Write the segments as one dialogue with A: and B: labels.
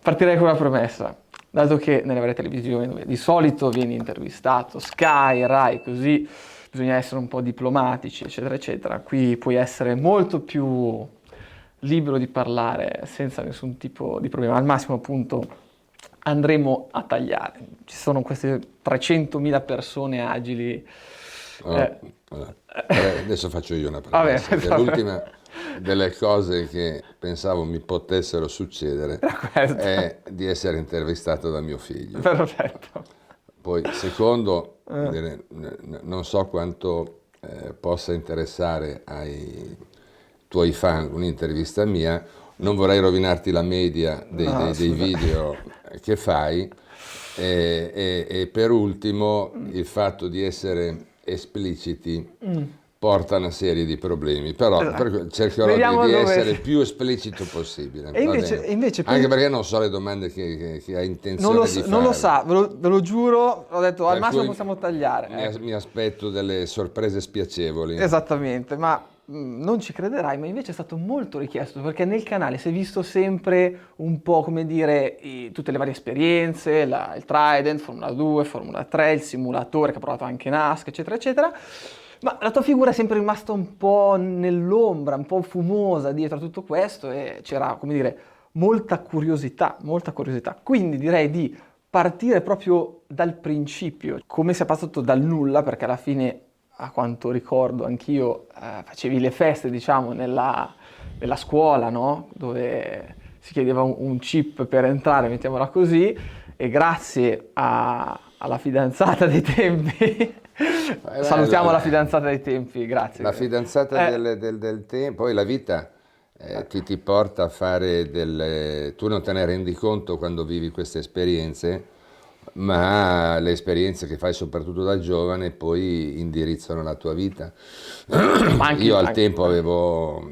A: Partirei con una premessa, dato che nelle varie televisioni dove di solito vieni intervistato, Sky, Rai, così bisogna essere un po' diplomatici, eccetera, eccetera. Qui puoi essere molto più libero di parlare senza nessun tipo di problema. Al massimo, appunto, andremo a tagliare. Ci sono queste 300.000 persone agili.
B: Oh, vabbè. Adesso faccio io una
A: Vabbè,
B: premessa, che l'ultima delle cose che pensavo mi potessero succedere
A: questo.
B: è di essere intervistato da mio figlio.
A: Perfetto.
B: Poi, secondo, non so quanto possa interessare ai tuoi fan un'intervista mia, non vorrei rovinarti la media
A: No,
B: dei video che fai e per ultimo il fatto di essere espliciti porta a una serie di problemi, però
A: Esatto.
B: cercherò
A: Vediamo
B: di
A: dove...
B: essere il più esplicito possibile,
A: E
B: va
A: invece,
B: bene?
A: e invece
B: Anche
A: per-
B: perché non so le domande che hai
A: non lo,
B: intenzione di
A: non lo
B: farmi.
A: sa, ve lo giuro, ho detto al
B: Per
A: massimo
B: cui
A: possiamo tagliare. Ecco.
B: mi aspetto delle sorprese spiacevoli.
A: Esattamente, ma non ci crederai, ma invece è stato molto richiesto perché nel canale si è visto sempre un po', come dire, tutte le varie esperienze, il Trident, Formula 2, Formula 3, il simulatore che ha provato anche NASCAR, eccetera, eccetera. Ma la tua figura è sempre rimasta un po' nell'ombra, un po' fumosa dietro a tutto questo e c'era, come dire, molta curiosità, molta curiosità. Quindi direi di partire proprio dal principio, come sia passato dal nulla, perché alla fine, a quanto ricordo, anch'io facevi le feste, diciamo, nella scuola, no? Dove si chiedeva un chip per entrare, mettiamola così, e grazie alla fidanzata dei tempi, salutiamo la fidanzata dei tempi,
B: La
A: grazie.
B: fidanzata del tempo, poi la vita ti porta a fare delle... Tu non te ne rendi conto quando vivi queste esperienze, ma le esperienze che fai soprattutto da giovane poi indirizzano la tua vita.
A: Ma anche,
B: Io al tempo avevo,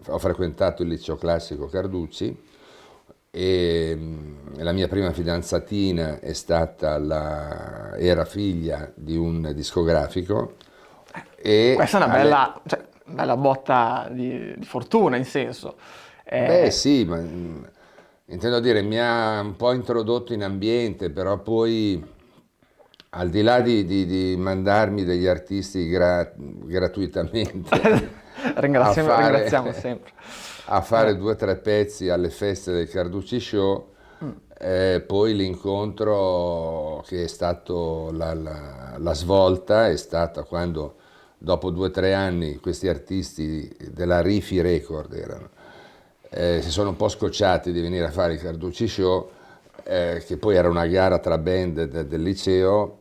B: ho frequentato il liceo classico Carducci e la mia prima fidanzatina era figlia di un discografico e
A: questa è una bella, cioè, bella botta di fortuna, in senso.
B: beh
A: Eh,
B: sì, ma intendo dire mi ha un po' introdotto in ambiente, però poi al di là di mandarmi degli artisti gratuitamente a
A: ringraziamo
B: fare,
A: sempre.
B: a fare 2 o 3 pezzi alle feste del Carducci Show, poi l'incontro che è stato la svolta è stata quando dopo 2 o 3 anni questi artisti della Rifi Record erano, si sono un po' scocciati di venire a fare i Carducci Show, che poi era una gara tra band del liceo.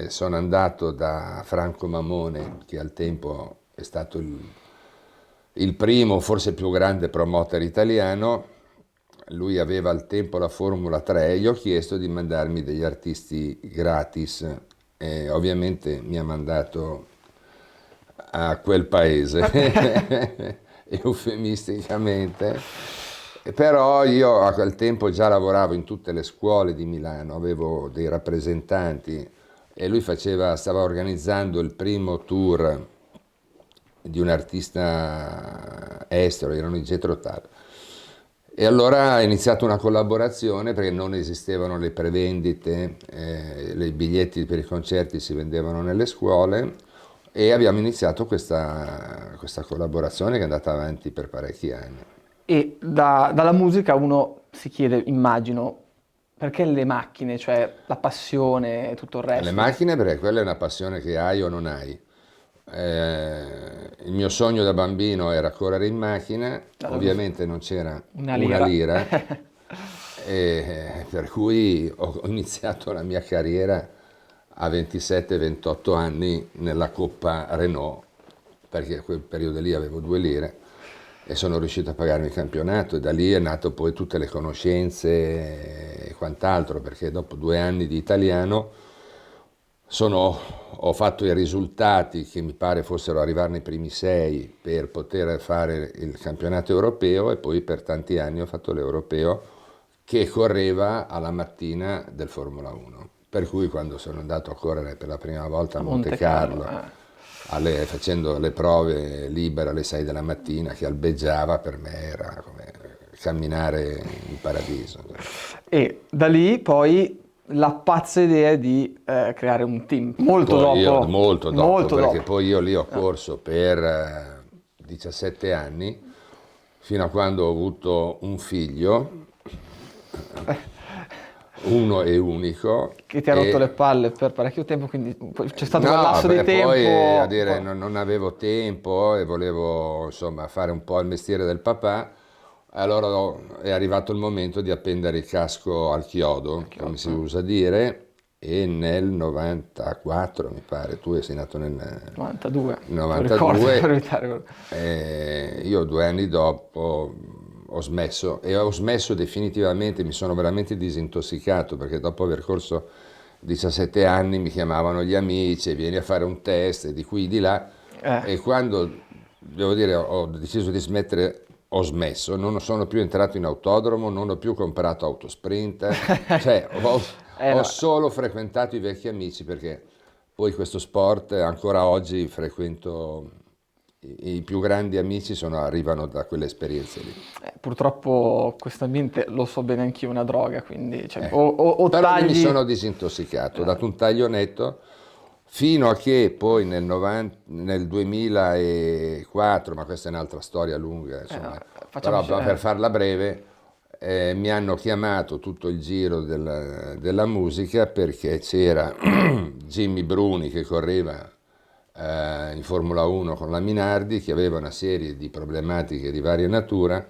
B: Sono andato da Franco Mamone, che al tempo è stato il primo, forse più grande promoter italiano. Lui aveva al tempo la Formula 3 e gli ho chiesto di mandarmi degli artisti gratis e ovviamente mi ha mandato a quel paese, eufemisticamente. Però io a quel tempo già lavoravo in tutte le scuole di Milano, avevo dei rappresentanti e lui stava organizzando il primo tour di un artista estero, erano i Jethro Tull. E allora ha iniziato una collaborazione perché non esistevano le prevendite, i biglietti per i concerti si vendevano nelle scuole e abbiamo iniziato questa collaborazione che è andata avanti per parecchi anni.
A: E dalla musica uno si chiede, immagino, perché le macchine, cioè la passione e tutto il
B: Le
A: resto.
B: macchine perché quella è una passione che hai o non hai. Il mio sogno da bambino era correre in macchina, ovviamente non c'era
A: Una
B: una
A: lira.
B: lira, e per cui ho iniziato la mia carriera a 27-28 anni nella Coppa Renault, perché a quel periodo lì avevo 2 lire e sono riuscito a pagarmi il campionato e da lì è nato poi tutte le conoscenze e quant'altro, perché dopo 2 anni di italiano ho fatto i risultati che mi pare fossero arrivare nei primi 6 per poter fare il campionato europeo e poi per tanti anni ho fatto l'europeo che correva alla mattina del Formula 1. Per cui quando sono andato a correre per la prima volta a
A: A
B: Monte
A: Monte Carlo.
B: Carlo, facendo le prove libere alle 6 della mattina, che albeggiava, per me era come camminare in paradiso.
A: E da lì poi la pazza idea di creare un team. Molto
B: Poi
A: dopo.
B: molto dopo,
A: Molto
B: perché
A: dopo.
B: poi io lì ho corso per 17 anni, fino a quando ho avuto un figlio, uno e unico.
A: Che ti ha rotto le palle per parecchio tempo, quindi poi c'è stato
B: No,
A: quel lasso di
B: e
A: tempo.
B: poi a dire, non avevo tempo e volevo insomma fare un po' il mestiere del papà. Allora è arrivato il momento di appendere il casco al chiodo, come si usa dire, e nel 94, mi pare, tu sei nato nel
A: 92.
B: 92,
A: Per evitare quello.
B: io 2 anni dopo ho smesso e ho smesso definitivamente, mi sono veramente disintossicato perché dopo aver corso 17 anni mi chiamavano gli amici, vieni a fare un test di qui di là e quando devo dire ho deciso di smettere ho smesso, non sono più entrato in autodromo, non ho più comprato autosprint, cioè ho
A: No.
B: solo frequentato i vecchi amici perché poi questo sport ancora oggi frequento, i più grandi amici arrivano da quelle esperienze lì.
A: Purtroppo questo ambiente lo so bene anch'io, è una droga, quindi cioè, o
B: Però io mi
A: tagli.
B: sono disintossicato, ho dato un taglio netto fino a che poi nel 2004, ma questa è un'altra storia lunga, insomma, però per farla breve, mi hanno chiamato tutto il giro della musica perché c'era Jimmy Bruni che correva in Formula 1 con la Minardi, che aveva una serie di problematiche di varia natura.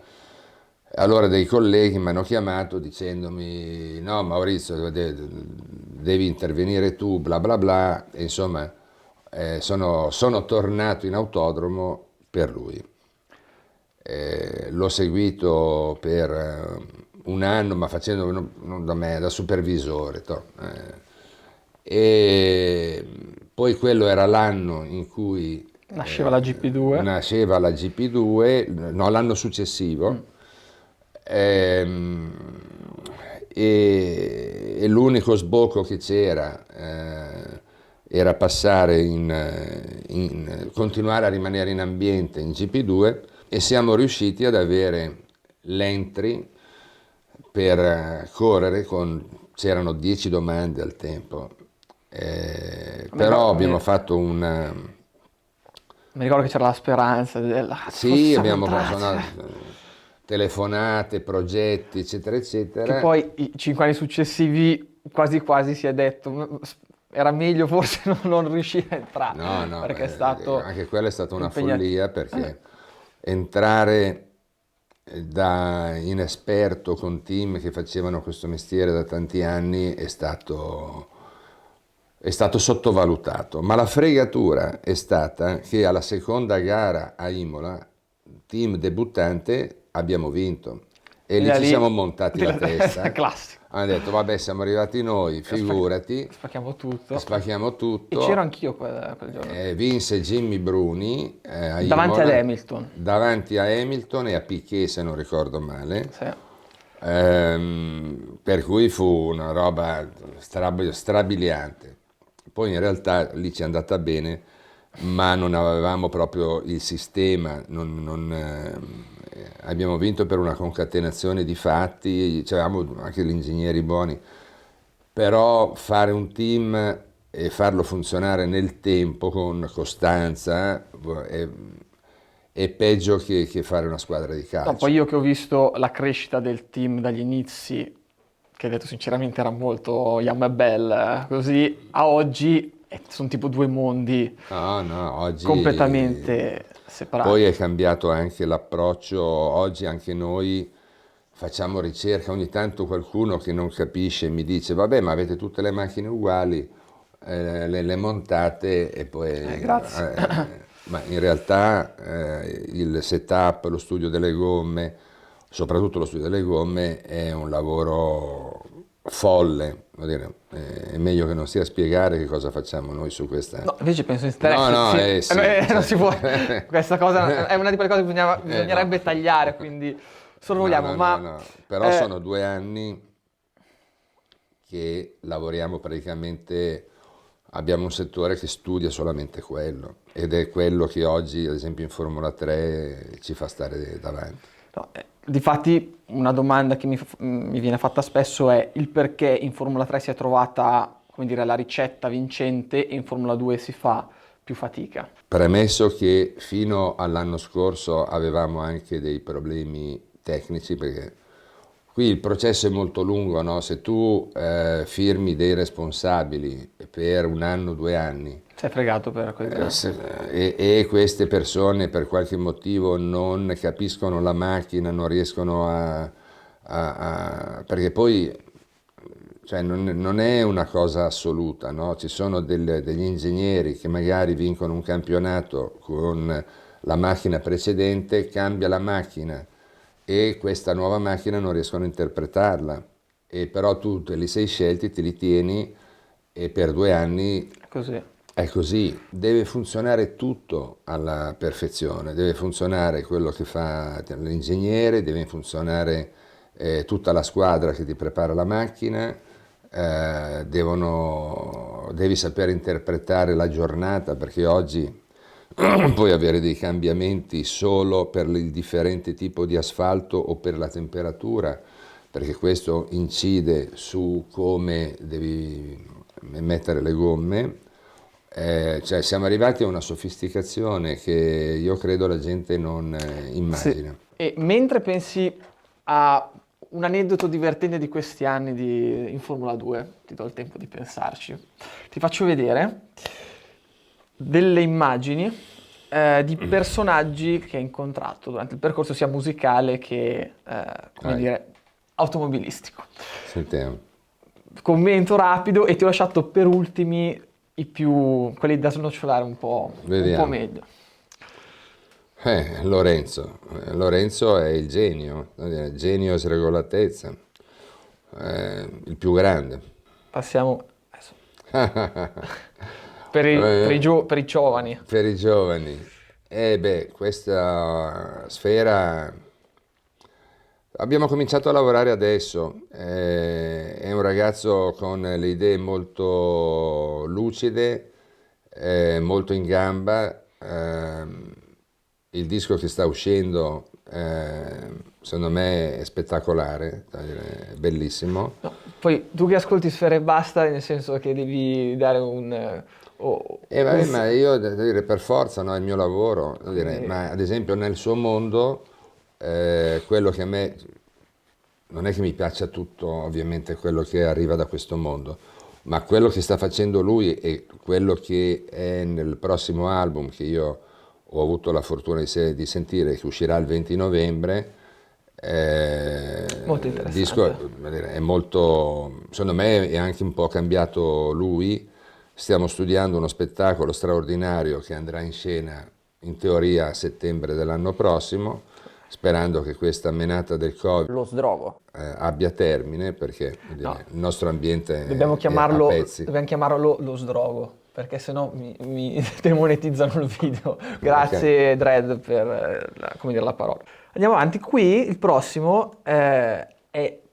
B: Allora dei colleghi mi hanno chiamato dicendomi no Maurizio devi intervenire tu bla bla bla e insomma sono tornato in autodromo per lui. L'ho seguito per un anno ma facendo non da me, da supervisore. E poi quello era l'anno in cui
A: Nasceva la GP2.
B: nasceva la GP2, no, l'anno successivo. E l'unico sbocco che c'era era passare continuare a rimanere in ambiente in GP2 e siamo riusciti ad avere l'entry per correre c'erano 10 domande al tempo, però abbiamo fatto
A: Mi ricordo che c'era la speranza della.
B: sì, abbiamo
A: entrati.
B: telefonate, progetti, eccetera, eccetera.
A: Che poi i 5 anni successivi quasi quasi si è detto era meglio forse non riuscire a entrare,
B: No,
A: perché è stato
B: anche quella è stata una
A: impegnativo.
B: follia perché entrare da inesperto con team che facevano questo mestiere da tanti anni è stato sottovalutato, ma la fregatura è stata che alla seconda gara a Imola, team debuttante, abbiamo vinto e
A: E
B: lì
A: da
B: ci
A: lì-
B: siamo montati la testa.
A: Classico.
B: Hanno detto vabbè siamo arrivati noi, figurati,
A: Spacchiamo tutto.
B: spacchiamo
A: E
B: tutto.
A: c'ero anch'io quel giorno.
B: Vinse Jimmy Bruni a
A: Davanti
B: Imola,
A: ad Hamilton.
B: davanti a Hamilton e a Piquet se non ricordo male.
A: Sì.
B: Per cui fu una roba strabiliante. Poi in realtà lì ci è andata bene, ma non avevamo proprio il sistema, abbiamo vinto per una concatenazione di fatti, avevamo anche gli ingegneri buoni, però fare un team e farlo funzionare nel tempo con costanza è peggio che fare una squadra di
A: No,
B: calcio.
A: poi io che ho visto la crescita del team dagli inizi, che detto sinceramente era molto Yam e Bell, così, a oggi sono tipo due mondi
B: No, oggi
A: completamente separati.
B: poi è cambiato anche l'approccio, oggi anche noi facciamo ricerca, ogni tanto qualcuno che non capisce mi dice vabbè ma avete tutte le macchine uguali, le montate e poi.
A: Grazie.
B: Ma in realtà il setup, lo studio delle gomme, soprattutto lo studio delle gomme, è un lavoro folle. Vuol dire, è meglio che non stia a spiegare che cosa facciamo noi su questa.
A: No, invece penso in stress.
B: No,
A: sì. Non si può. Questa cosa è una di quelle cose che bisognerebbe
B: no.
A: tagliare, quindi sorvoliamo.
B: No. Però sono 2 anni che lavoriamo praticamente, abbiamo un settore che studia solamente quello ed è quello che oggi, ad esempio in Formula 3, ci fa stare davanti.
A: No, Difatti, una domanda che mi viene fatta spesso è il perché in Formula 3 si è trovata, come dire, la ricetta vincente e in Formula 2 si fa più fatica.
B: Premesso che fino all'anno scorso avevamo anche dei problemi tecnici, perché qui il processo è molto lungo, no? Se tu firmi dei responsabili per un anno, 2 anni,
A: Sei fregato per quel...
B: e queste persone per qualche motivo non capiscono la macchina, non riescono perché poi cioè, non è una cosa assoluta, no? Ci sono degli ingegneri che magari vincono un campionato con la macchina precedente, cambia la macchina e questa nuova macchina non riescono a interpretarla, e però tu te li sei scelti, te li tieni e per 2 anni
A: Così.
B: è così. Deve funzionare tutto alla perfezione, deve funzionare quello che fa l'ingegnere, deve funzionare tutta la squadra che ti prepara la macchina, devi saper interpretare la giornata, perché oggi puoi avere dei cambiamenti solo per il differente tipo di asfalto o per la temperatura, perché questo incide su come devi mettere le gomme. Cioè siamo arrivati a una sofisticazione che io credo la gente non
A: Sì.
B: immagina.
A: E mentre pensi a un aneddoto divertente di questi anni in Formula 2, ti do il tempo di pensarci, ti faccio vedere delle immagini di personaggi che hai incontrato durante il percorso sia musicale che, come
B: Vai,
A: dire, automobilistico.
B: sentiamo.
A: Commento rapido e ti ho lasciato per ultimi quelli da snocciolare un po'
B: Vediamo.
A: meglio.
B: Lorenzo. Lorenzo è il genio, genio e sregolatezza, il più grande.
A: Passiamo adesso. Per i giovani.
B: Per i giovani. Questa sfera abbiamo cominciato a lavorare adesso. È un ragazzo con le idee molto lucide, molto in gamba. Il disco che sta uscendo, secondo me, è spettacolare, è bellissimo.
A: No, poi tu che ascolti Sfera e Basta, nel senso che devi dare
B: E
A: un
B: vabbè, ma io devo dire, per forza, no, è il mio lavoro, devo dire,
A: quindi,
B: ma ad esempio nel suo mondo, quello che a me, non è che mi piaccia tutto, ovviamente, quello che arriva da questo mondo, ma quello che sta facendo lui e quello che è nel prossimo album, che io ho avuto la fortuna di sentire, che uscirà il 20 novembre,
A: molto
B: il disco
A: interessante.
B: è molto, secondo me è anche un po' cambiato lui. Stiamo studiando uno spettacolo straordinario che andrà in scena in teoria a settembre dell'anno prossimo, sperando che questa menata del Covid
A: Lo sdrogo.
B: abbia termine, perché vuol
A: No,
B: dire, il nostro ambiente è a pezzi.
A: dobbiamo chiamarlo lo sdrogo, perché sennò mi demonetizzano il video.
B: Ok.
A: Grazie Dredd per come dire, la parola. Andiamo avanti. Qui il prossimo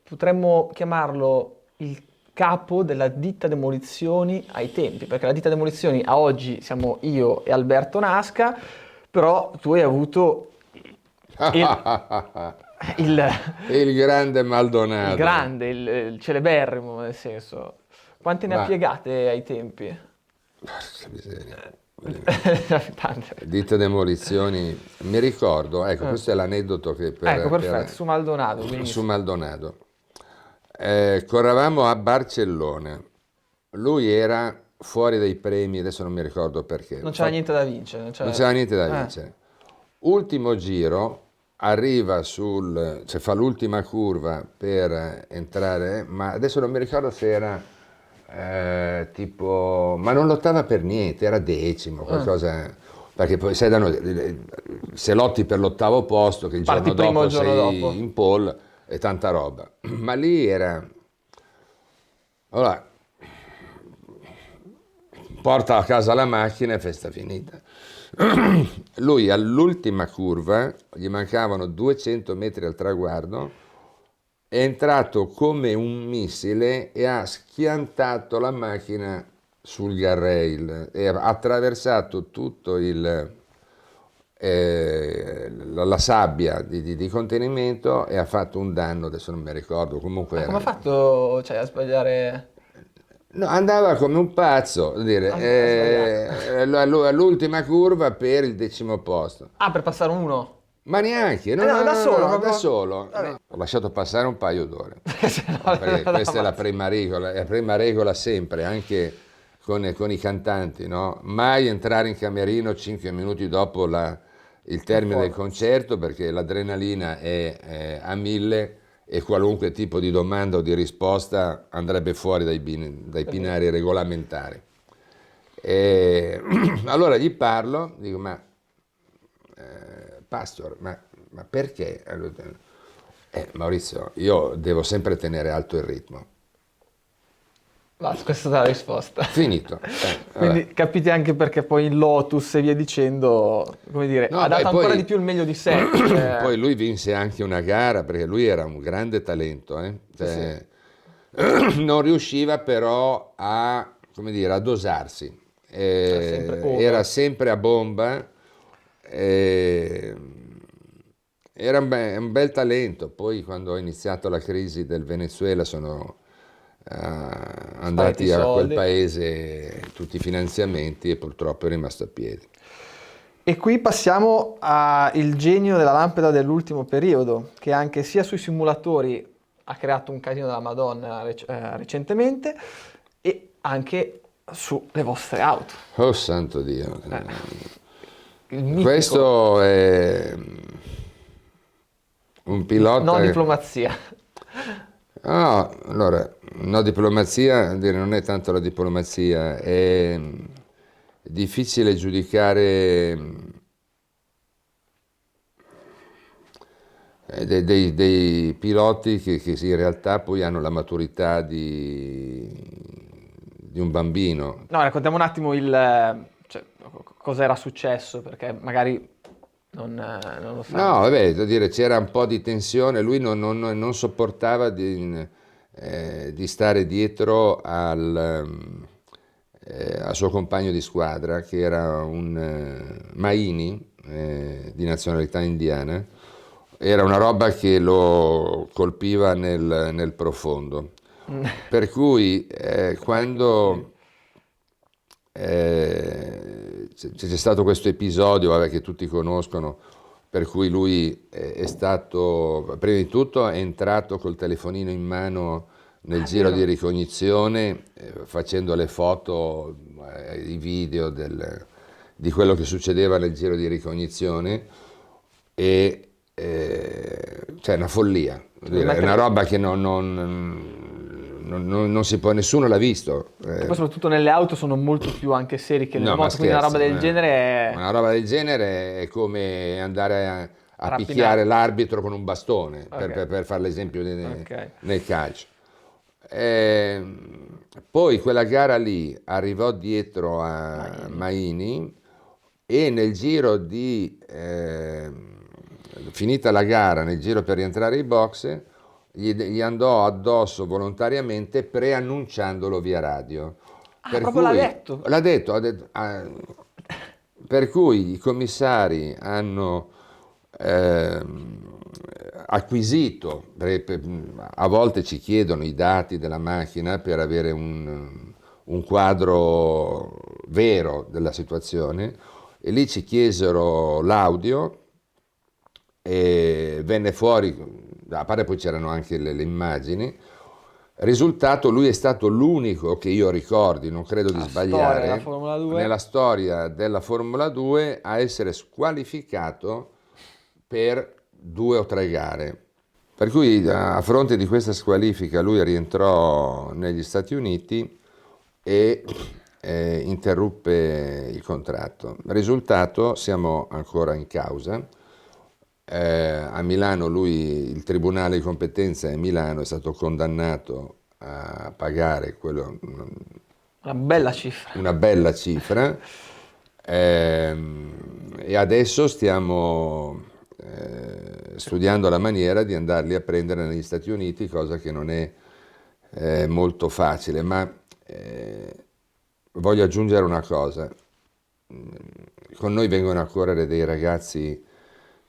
A: potremmo chiamarlo il capo della ditta demolizioni ai tempi, perché la ditta demolizioni a oggi siamo io e Alberto Nasca, però tu hai avuto il, il,
B: Il grande
A: il
B: Maldonado.
A: grande, il celeberrimo, nel senso. Quante ne ha
B: Ma,
A: piegate ai tempi?
B: porca miseria.
A: Tante.
B: Dite demolizioni, mi ricordo, ecco, questo è l'aneddoto che
A: Ecco, perfetto, su Maldonado,
B: su
A: benissimo.
B: Maldonado. Corravamo a Barcellona, lui era fuori dai premi, adesso non mi ricordo perché,
A: Non c'era niente da vincere,
B: non c'era niente da
A: Eh,
B: vincere. Ultimo giro, arriva cioè fa l'ultima curva per entrare, ma adesso non mi ricordo se era tipo, ma non lottava per niente, era decimo, qualcosa, perché poi sai, se lotti per l'8° posto, che il
A: Parti
B: giorno
A: primo il
B: dopo
A: giorno
B: sei
A: dopo.
B: in pole, e tanta roba. Ma lì era, allora, porta a casa la macchina e festa finita. Lui all'ultima curva, gli mancavano 200 metri al traguardo, è entrato come un missile e ha schiantato la macchina sul guardrail e ha attraversato tutto la sabbia di contenimento e ha fatto un danno, adesso non mi ricordo, comunque
A: Ma come ha
B: era...
A: fatto, cioè, a sbagliare?
B: No, andava come un pazzo, vuol dire,
A: A sbagliare.
B: all'ultima curva per il 10° posto.
A: Ah, per passare uno?
B: Ma neanche, no,
A: No,
B: no,
A: da
B: no,
A: solo,
B: no, da
A: proprio.
B: solo.
A: Vabbè.
B: No. Ho lasciato passare un paio d'ore,
A: Perché se no,
B: perché
A: la
B: questa è
A: ammazza.
B: la prima regola sempre, anche con i cantanti, no? Mai entrare in camerino 5 minuti dopo il
A: Per
B: termine del
A: forza.
B: concerto, perché l'adrenalina è a 1000 e qualunque tipo di domanda o di risposta andrebbe fuori dai
A: È vero.
B: binari regolamentari. E allora gli parlo, dico, ma Pastor, ma perché? Allora, Maurizio, io devo sempre tenere alto il ritmo.
A: Basta, questa è stata la risposta.
B: Finito. Vabbè.
A: Quindi capite anche perché poi in Lotus e via dicendo, come dire, ha
B: No, beh,
A: dato ancora di
B: poi,
A: più il meglio di sé. Cioè,
B: poi lui vinse anche una gara perché lui era un grande talento, eh.
A: sì, sì,
B: Cioè, non riusciva però a, come dire, a dosarsi.
A: era sempre
B: Era
A: over.
B: sempre a bomba. eh, Era un bel talento. Poi quando ho iniziato la crisi del Venezuela sono
A: Spariti i
B: andati a quel
A: soldi.
B: paese tutti i finanziamenti e purtroppo è rimasto a piedi.
A: E qui passiamo al genio della lampada dell'ultimo periodo, che anche sia sui simulatori ha creato un casino della Madonna recentemente e anche sulle vostre auto.
B: Oh santo Dio.
A: Eh, il mitico
B: Questo è un
A: no
B: pilota.
A: diplomazia.
B: Ah, allora, no diplomazia, dire, non è tanto la diplomazia, è difficile giudicare dei piloti che in realtà poi hanno la maturità di un bambino.
A: No, raccontiamo un attimo cioè, cosa era successo, perché magari non lo
B: No,
A: sanno.
B: vabbè, devo dire, c'era un po' di tensione, lui non sopportava di stare dietro al suo compagno di squadra, che era un Maini, di nazionalità indiana. Era una roba che lo colpiva nel profondo. Per cui
A: Cattivo.
B: quando c'è stato questo episodio, vabbè, che tutti conoscono, per cui lui è stato, prima di tutto, è entrato col telefonino in mano nel
A: Ah, è
B: giro di
A: vero.
B: ricognizione, facendo le foto, i video di quello che succedeva nel giro di ricognizione e cioè una follia,
A: Cioè,
B: vuol
A: devi
B: dire, è una
A: mettere
B: roba che non si può, nessuno l'ha visto.
A: che poi soprattutto nelle auto sono molto più anche seri che nelle
B: No, ma
A: moto, quindi una roba
B: scherzi,
A: del genere è
B: una roba del genere è come andare a picchiare
A: rapinare.
B: l'arbitro con un bastone,
A: Ok,
B: per fare l'esempio
A: ok.
B: nel calcio. Eh, Poi quella gara lì arrivò dietro a
A: Maini.
B: Maini e nel giro finita la gara, nel giro per rientrare ai box, gli andò addosso volontariamente preannunciandolo via radio.
A: Ah,
B: Per
A: proprio l'ha
B: cui
A: detto.
B: l'ha detto, per cui i commissari hanno acquisito, a volte ci chiedono i dati della macchina per avere un quadro vero della situazione, e lì ci chiesero l'audio e venne fuori, a parte poi c'erano anche le immagini. Risultato, lui è stato l'unico che io ricordi, non credo di
A: La storia della
B: sbagliare,
A: Formula 2.
B: nella storia della Formula 2 a essere squalificato per 2 o 3 gare. Per cui a fronte di questa squalifica lui rientrò negli Stati Uniti e interruppe il contratto. Risultato, siamo ancora in causa. A Milano il tribunale di competenza di Milano è stato condannato a pagare
A: Una bella cifra.
B: una bella cifra, e adesso stiamo studiando la maniera di andarli a prendere negli Stati Uniti, cosa che non è molto facile, ma voglio aggiungere una cosa. con noi vengono a correre dei ragazzi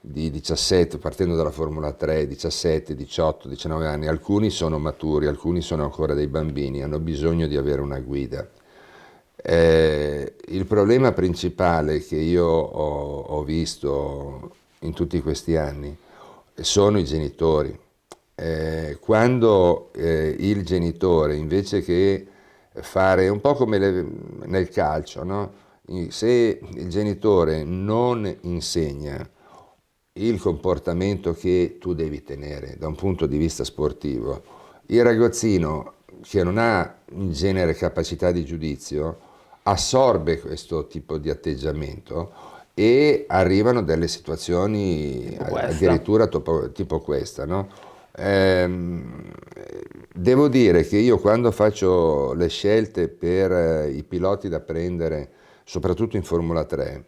B: di 17, partendo dalla Formula 3, 17, 18, 19 anni, alcuni sono maturi, alcuni sono ancora dei bambini, hanno bisogno di avere una guida. Il problema principale che io ho visto in tutti questi anni sono i genitori. Quando il genitore, invece che fare un po' come nel calcio, no? Se il genitore non insegna il comportamento che tu devi tenere da un punto di vista sportivo, il ragazzino che non ha in genere capacità di giudizio assorbe questo tipo di atteggiamento e arrivano delle situazioni
A: Tipo questa.
B: addirittura tipo questa, no? Ehm, Devo dire che io quando faccio le scelte per i piloti da prendere, soprattutto in Formula 3,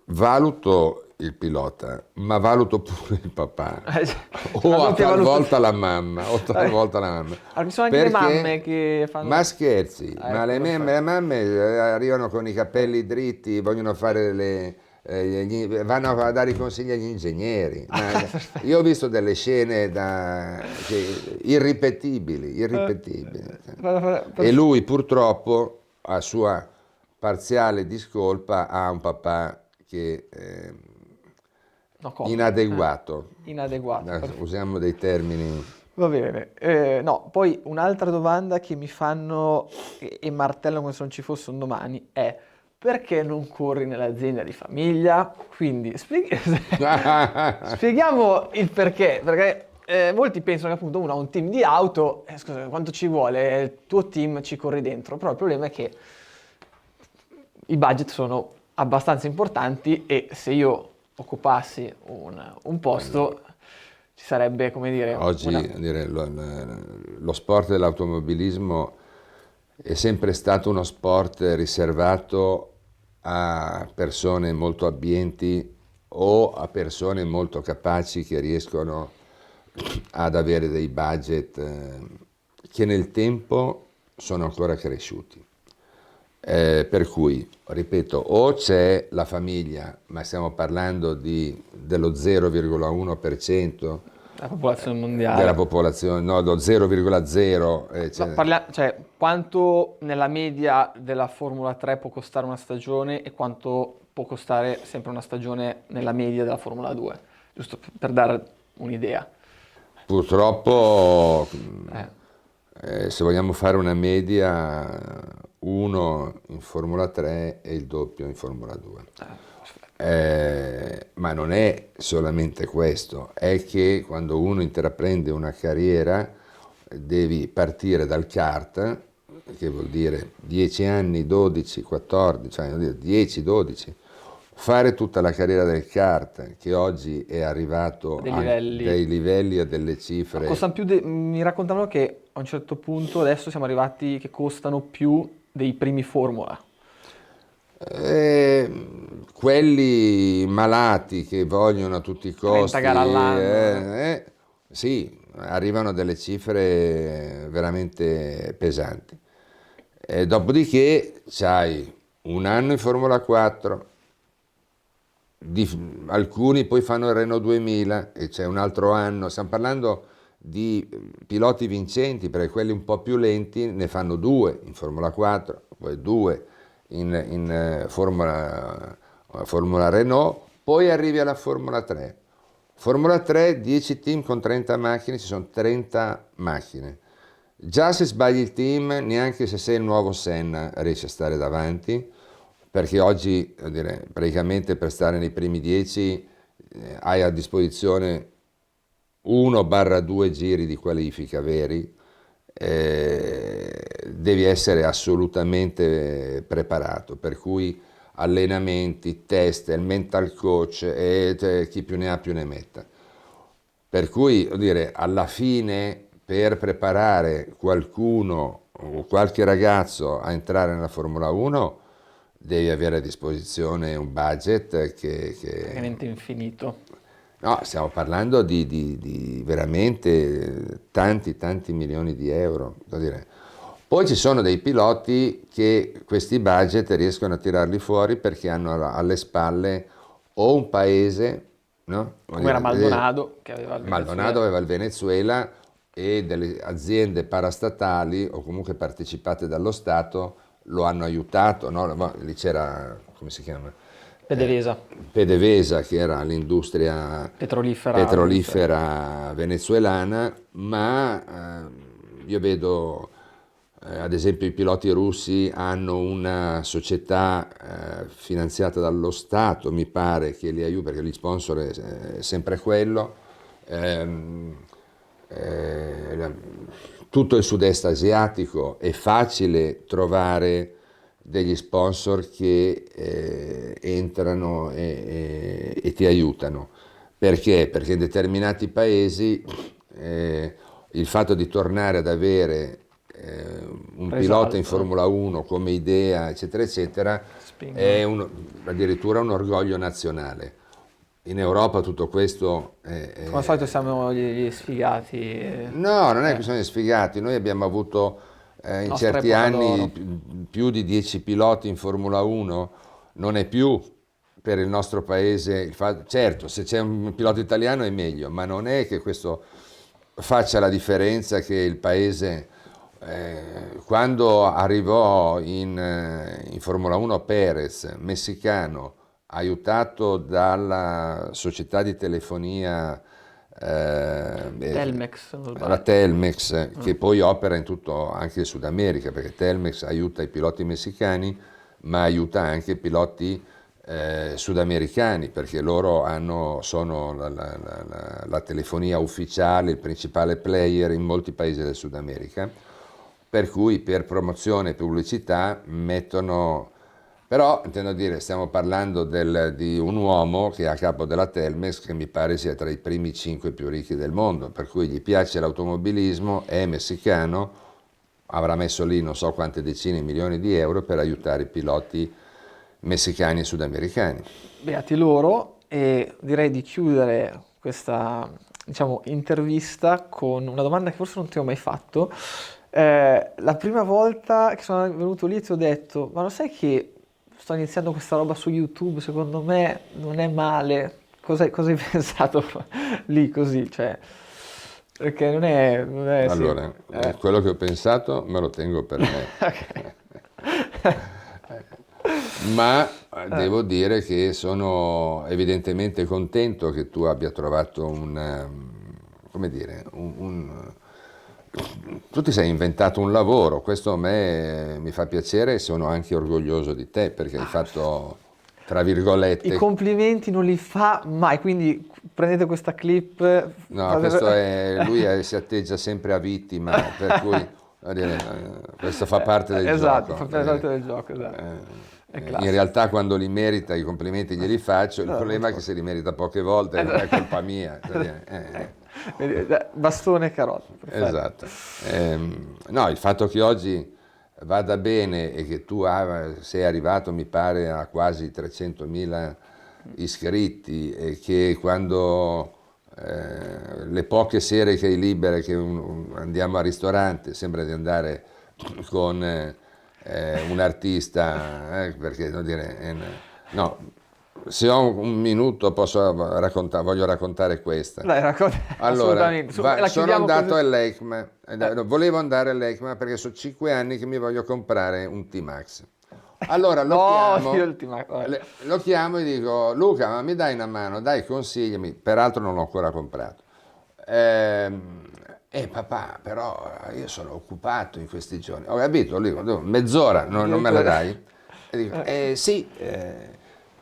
B: valuto il pilota, ma valuto pure il papà,
A: C'è una
B: o a
A: doppia
B: talvolta
A: valutazione.
B: la mamma, o talvolta la mamma.
A: Allora, ci sono anche le mamme
B: Perché?
A: che
B: Ma
A: fanno...
B: scherzi, ma
A: Ecco,
B: le
A: perfetto.
B: mamme arrivano con i capelli dritti, vogliono fare vanno a dare i consigli agli ingegneri. Io ho visto delle scene irripetibili,
A: Eh,
B: irripetibili. E
A: per-
B: lui purtroppo, a sua parziale discolpa, ha un papà che
A: No, comico.
B: inadeguato.
A: Inadeguato,
B: Usiamo dei termini.
A: va bene. No, poi un'altra domanda che mi fanno e martellano come se non ci fosse un domani è perché non corri nell'azienda di famiglia? Quindi spieghiamo il perché, perché molti pensano che appunto uno ha un team di auto, scusa, quanto ci vuole? Il tuo team ci corri dentro, però il problema è che i budget sono abbastanza importanti e se io occupassi un
B: Quello.
A: posto ci sarebbe, come dire, una...
B: Oggi dire, lo sport dell'automobilismo è sempre stato uno sport riservato a persone molto abbienti o a persone molto capaci che riescono ad avere dei budget che nel tempo sono ancora cresciuti. Per cui, ripeto, o c'è la famiglia, ma stiamo parlando dello 0,1%
A: la popolazione
B: della
A: mondiale.
B: popolazione, no, lo 0,0,
A: No, cioè, quanto nella media della Formula 3 può costare una stagione e quanto può costare sempre una stagione nella media della Formula 2? Giusto per dare un'idea.
B: purtroppo,
A: Eh,
B: se vogliamo fare una media, uno in Formula 3 e il doppio in Formula 2.
A: perfetto.
B: Ma non è solamente questo, è che quando uno intraprende una carriera devi partire dal kart, che vuol dire 10 anni, 12, 14, cioè vuol dire 10, 12, fare tutta la carriera del kart, che oggi è
A: A
B: arrivato
A: dei
B: a dei
A: livelli...
B: livelli e delle
A: Ma
B: cifre.
A: costano più mi raccontavano che a un certo punto adesso siamo arrivati che costano più dei primi Formula.
B: Quelli malati che vogliono a tutti i
A: 30
B: costi,
A: gare all'anno.
B: sì, arrivano a delle cifre veramente pesanti. Dopodiché c'hai un anno in Formula 4, alcuni poi fanno il Renault 2000 e c'è un altro anno, stiamo parlando di piloti vincenti, perché quelli un po' più lenti ne fanno due in Formula 4, poi due in Formula Renault, poi arrivi alla Formula 3. Formula 3, 10 team con 30 macchine, ci sono 30 macchine. Già se sbagli il team, neanche se sei il nuovo Senna riesci a stare davanti, perché oggi praticamente per stare nei primi 10 hai a disposizione 1-2 giri di qualifica veri, devi essere assolutamente preparato, per cui allenamenti, test, il mental coach e chi più ne ha più ne metta. Per cui, alla fine, per preparare qualcuno o qualche ragazzo a entrare nella Formula 1, devi avere a disposizione un budget che
A: Praticamente infinito.
B: no, stiamo parlando di veramente tanti, tanti milioni di euro. Poi ci sono dei piloti che questi budget riescono a tirarli fuori perché hanno alle spalle o un paese, no?
A: Come era Maldonado, che aveva il
B: Maldonado
A: Venezuela.
B: aveva il Venezuela e delle aziende parastatali o comunque partecipate dallo Stato lo hanno aiutato, no? Lì c'era, come si chiama? Eh,
A: PDVSA,
B: PDVSA, che era l'industria
A: petrolifera venezuela.
B: petrolifera venezuelana, ma io vedo, ad esempio, i piloti russi hanno una società finanziata dallo Stato, mi pare, che li aiuta, perché gli sponsor è sempre quello. Ehm, eh, Tutto il sud-est asiatico è facile trovare degli sponsor che entrano e ti aiutano. Perché? Perché in determinati paesi il fatto di tornare ad avere un pilota in
A: Risalto,
B: Formula 1 come idea, eccetera, eccetera,
A: spingono.
B: addirittura un orgoglio nazionale. In Europa tutto questo
A: Come al solito siamo gli sfigati.
B: No, non è questione di sfigati, noi abbiamo avuto in
A: Nostra
B: certi
A: epoca
B: anni
A: d'oro.
B: più di 10 piloti in Formula 1, non è più per il nostro paese, certo, se c'è un pilota italiano è meglio, ma non è che questo faccia la differenza che il paese, quando arrivò in Formula 1 Perez, messicano, aiutato dalla società di telefonia
A: Telmex, se non
B: la
A: sbaglio.
B: Telmex, che poi opera in tutto anche il Sud America, perché Telmex aiuta i piloti messicani, ma aiuta anche i piloti sudamericani, perché loro sono la telefonia ufficiale, il principale player in molti paesi del Sud America, per cui per promozione e pubblicità mettono. Però, intendo dire, stiamo parlando di un uomo che è a capo della Telmex, che mi pare sia tra i primi 5 più ricchi del mondo, per cui gli piace l'automobilismo, è messicano, avrà messo lì non so quante decine di milioni di euro per aiutare i piloti messicani e sudamericani.
A: Beati loro, e direi di chiudere questa, diciamo, intervista con una domanda che forse non ti ho mai fatto. La prima volta che sono venuto lì ti ho detto, ma lo sai che sto iniziando questa roba su YouTube, secondo me non è male. Cosa hai pensato lì così? Cioè, perché non è
B: Allora,
A: semplice.
B: quello che ho pensato me lo tengo per me.
A: Ok.
B: Ma devo dire che sono evidentemente contento che tu abbia trovato come dire, tu ti sei inventato un lavoro, questo a me mi fa piacere e sono anche orgoglioso di te perché hai fatto, tra
A: I
B: virgolette.
A: complimenti non li fa mai, quindi prendete questa clip.
B: No, lui si atteggia sempre a vittima, per cui voglio dire, questo fa parte del
A: Esatto, fa
B: gioco.
A: parte del gioco, esatto. È
B: In
A: classico.
B: realtà quando li merita i complimenti glieli faccio, il problema è che
A: Molto
B: se li merita poche volte non è colpa mia.
A: Vedi, bastone e carota, perfetto.
B: Esatto. No, il fatto che oggi vada bene e che tu sei arrivato, mi pare, a quasi 300.000 iscritti e che quando le poche sere che hai libere, che andiamo al ristorante, sembra di andare con un artista, perché devo dire, no, se ho un minuto voglio raccontare questa.
A: Dai, racconta,
B: Allora,
A: assolutamente. La
B: sono
A: chiudiamo
B: andato
A: così.
B: all'EICMA, no, volevo andare all'EICMA perché sono 5 anni che mi voglio comprare un T-Max. Allora
A: No, Dio, ultima. Vabbè.
B: lo chiamo e dico, Luca, ma mi dai una mano? Dai, consigliami. Peraltro non l'ho ancora comprato. Papà, però io sono occupato in questi giorni. Ho capito, lì, mezz'ora, non me la
A: Addirittura.
B: dai? E dico, sì.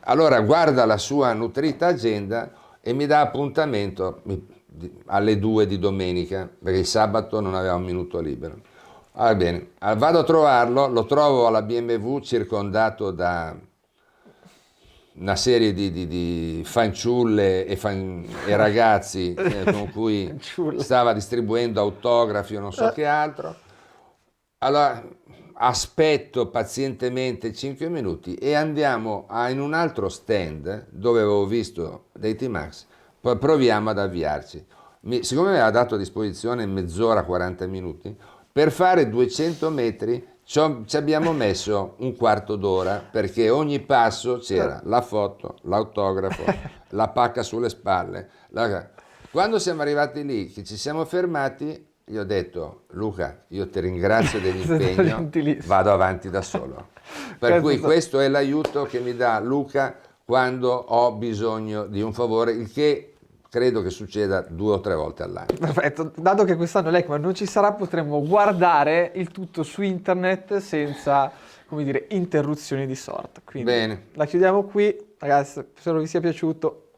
B: Allora guarda la sua nutrita agenda e mi dà appuntamento alle 2 di domenica, perché il sabato non aveva un minuto libero. Va bene, vado a trovarlo, lo trovo alla BMW circondato da una serie di fanciulle e ragazzi con cui
A: Fanciulla.
B: stava distribuendo autografi o non so che altro. Allora aspetto pazientemente 5 minuti e andiamo in un altro stand dove avevo visto dei T-Max, poi proviamo ad avviarci. Siccome mi aveva dato a disposizione mezz'ora, 40 minuti, Per fare 200 metri ci abbiamo messo un quarto d'ora perché ogni passo c'era la foto, l'autografo, la pacca sulle spalle. Quando siamo arrivati lì, che ci siamo fermati, gli ho detto: Luca, io ti ringrazio
A: Sei stato
B: dell'impegno,
A: gentilissimo.
B: vado avanti da solo. Per cui questo è l'aiuto che mi dà Luca quando ho bisogno di un favore, il che credo che succeda 2 o 3 volte all'anno.
A: Perfetto, dato che quest'anno l'ECMA non ci sarà, potremmo guardare il tutto su internet senza, come dire, interruzioni di sorta. Quindi
B: Bene.
A: la chiudiamo qui, ragazzi, spero vi sia piaciuto.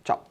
A: Ciao.